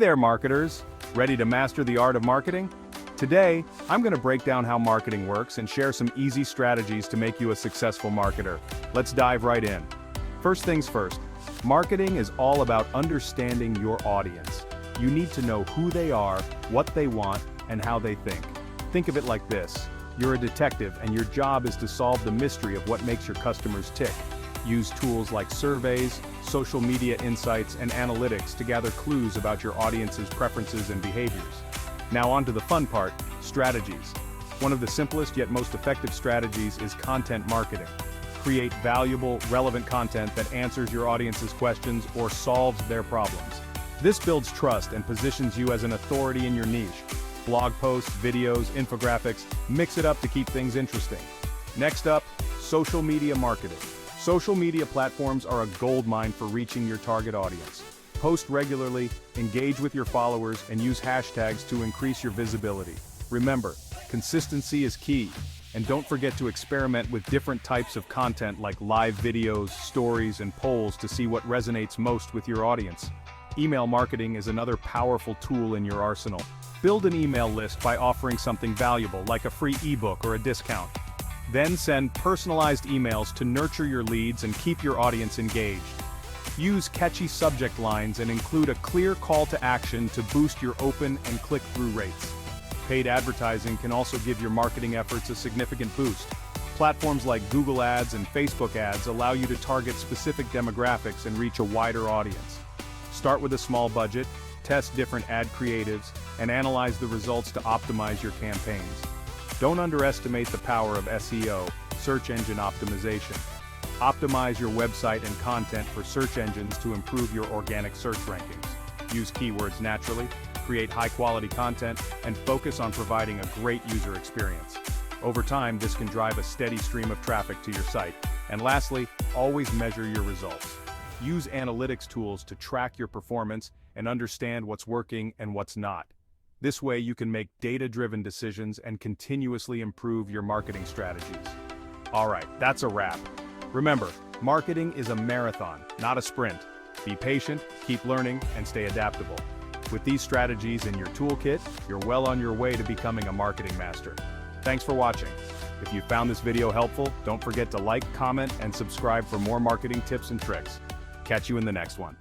there, marketers! Ready to master the art of marketing? Today, I'm going to break down how marketing works and share some easy strategies to make you a successful marketer. Let's dive right in. First things first, marketing is all about understanding your audience. You need to know who they are, what they want, and how they think. Think of it like this. You're a detective and your job is to solve the mystery of what makes your customers tick. Use tools like surveys, social media insights, and analytics to gather clues about your audience's preferences and behaviors. Now on to the fun part, strategies. One of the simplest yet most effective strategies is content marketing. Create valuable, relevant content that answers your audience's questions or solves their problems. This builds trust and positions you as an authority in your niche. Blog posts, videos, infographics, mix it up to keep things interesting. Next up, social media marketing. Social media platforms are a goldmine for reaching your target audience. Post regularly, engage with your followers, and use hashtags to increase your visibility. Remember, consistency is key, and don't forget to experiment with different types of content like live videos, stories, and polls to see what resonates most with your audience. Email marketing is another powerful tool in your arsenal. Build an email list by offering something valuable like a free ebook or a discount. Then send personalized emails to nurture your leads and keep your audience engaged. Use catchy subject lines and include a clear call to action to boost your open and click-through rates. Paid advertising can also give your marketing efforts a significant boost. Platforms like Google Ads and Facebook Ads allow you to target specific demographics and reach a wider audience. Start with a small budget, test different ad creatives, and analyze the results to optimize your campaigns. Don't underestimate the power of SEO, search engine optimization. Optimize your website and content for search engines to improve your organic search rankings. Use keywords naturally, create high-quality content, and focus on providing a great user experience. Over time, this can drive a steady stream of traffic to your site. And lastly, always measure your results. Use analytics tools to track your performance and understand what's working and what's not. This way you can make data-driven decisions and continuously improve your marketing strategies. Alright, that's a wrap. Remember, marketing is a marathon, not a sprint. Be patient, keep learning, and stay adaptable. With these strategies in your toolkit, you're well on your way to becoming a marketing master. Thanks for watching. If you found this video helpful, don't forget to like, comment, and subscribe for more marketing tips and tricks. Catch you in the next one.